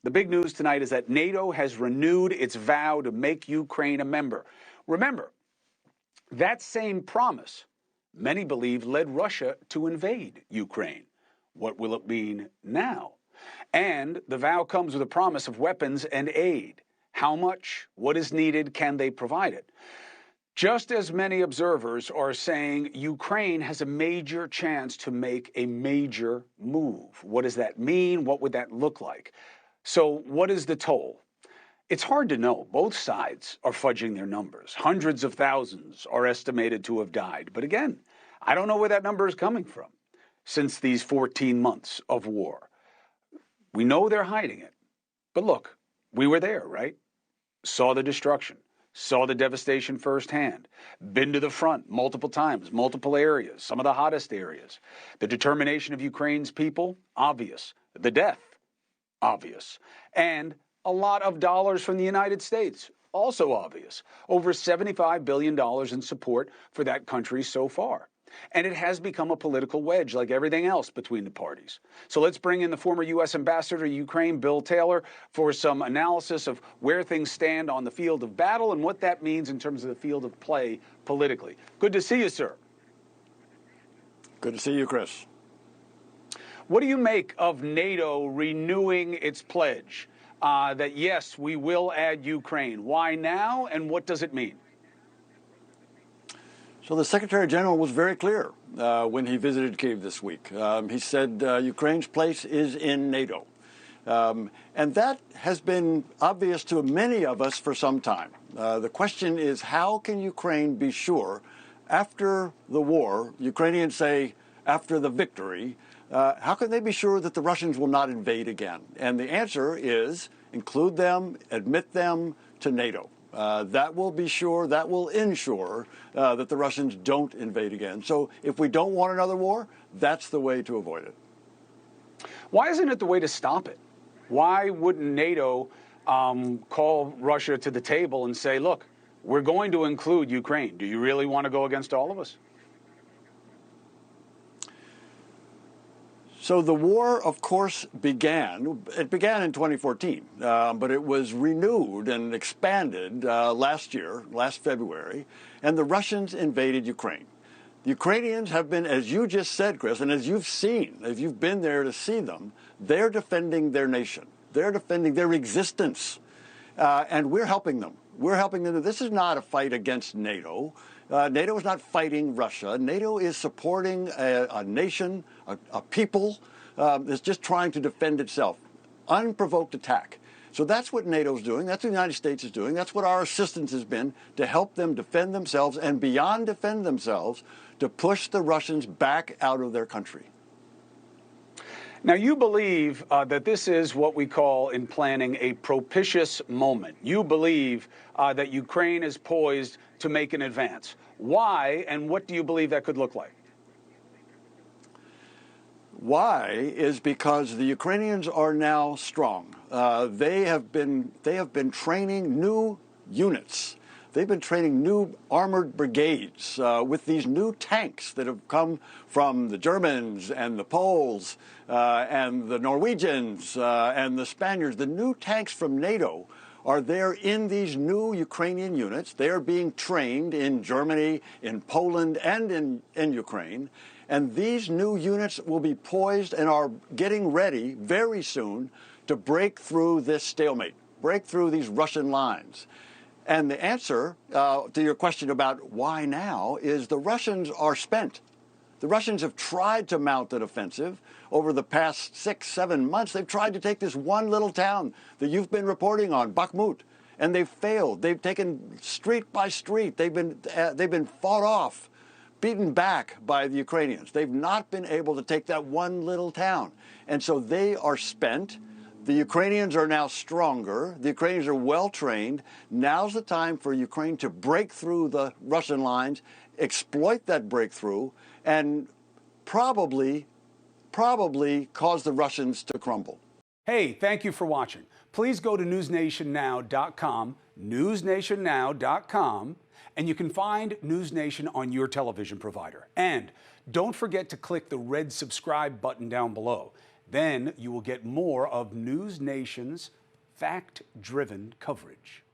The big news tonight is that NATO has renewed its vow to make Ukraine a member. Remember, that same promise, many believe, led Russia to invade Ukraine. What will it mean now? And the vow comes with a promise of weapons and aid. How much? What is needed? Can they provide it? Just as many observers are saying Ukraine has a major chance to make a major move. What does that mean? What would that look like? So what is the toll? It's hard to know. Both sides are fudging their numbers. Hundreds of thousands are estimated to have died. But again, I don't know where that number is coming from since these 14 months of war. We know they're hiding it. But look, we were there, right? Saw the destruction. Saw the devastation firsthand, been to the front multiple times, multiple areas, some of the hottest areas. The determination of Ukraine's people, obvious. The death, obvious. And a lot of dollars from the United States, also obvious. Over $75 billion in support for that country so far. And it has become a political wedge like everything else between the parties. So let's bring in the former U.S. Ambassador to Ukraine, Bill Taylor, for some analysis of where things stand on the field of battle and what that means in terms of the field of play politically. Good to see you, sir. Good to see you, Chris. What do you make of NATO renewing its pledge that, yes, we will add Ukraine? Why now, and what does it mean? So the Secretary General was very clear when he visited Kyiv this week. He said Ukraine's place is in NATO. And that has been obvious to many of us for some time. The question is, how can Ukraine be sure after the war, Ukrainians say after the victory, how can they be sure that the Russians will not invade again? And the answer is include them, admit them to NATO. That will be sure, that will ensure that the Russians don't invade again. So if we don't want another war, that's the way to avoid it. Why isn't it the way to stop it? Why wouldn't NATO call Russia to the table and say, look, we're going to include Ukraine. Do you really want to go against all of us? So the war, of course, began. It began in 2014, but it was renewed and expanded last February, and the Russians invaded Ukraine. The Ukrainians have been, as you just said, Chris, and as you've seen, if you've been there to see them, they're defending their nation. They're defending their existence, and we're helping them. We're helping them. This is not a fight against NATO. NATO is not fighting Russia. NATO is supporting a nation, a people that's just trying to defend itself. Unprovoked attack. So that's what NATO's doing. That's what the United States is doing. That's what our assistance has been, to help them defend themselves and beyond defend themselves, to push the Russians back out of their country. Now, you believe that this is what we call in planning a propitious moment. You believe that Ukraine is poised to make an advance. Why, and what do you believe that could look like? Why is because the Ukrainians are now strong. They have been training new units. They've been training new armored brigades with these new tanks that have come from the Germans and the Poles and the Norwegians and the Spaniards. The new tanks from NATO are there in these new Ukrainian units. They are being trained in Germany, in Poland, and in Ukraine. And these new units will be poised and are getting ready very soon to break through this stalemate, break through these Russian lines. And the answer to your question about why now is the Russians are spent. The Russians have tried to mount an offensive over the past 6-7 months. They've tried to take this one little town that you've been reporting on, Bakhmut, and they've failed. They've taken street by street. They've been fought off, beaten back by the Ukrainians. They've not been able to take that one little town. And so they are spent. The Ukrainians are now stronger. The Ukrainians are well trained. Now's the time for Ukraine to break through the Russian lines, exploit that breakthrough, and probably cause the Russians to crumble. Hey, thank you for watching. Please go to newsnationnow.com, newsnationnow.com, and you can find NewsNation on your television provider. And don't forget to click the red subscribe button down below. Then you will get more of NewsNation's fact-driven coverage.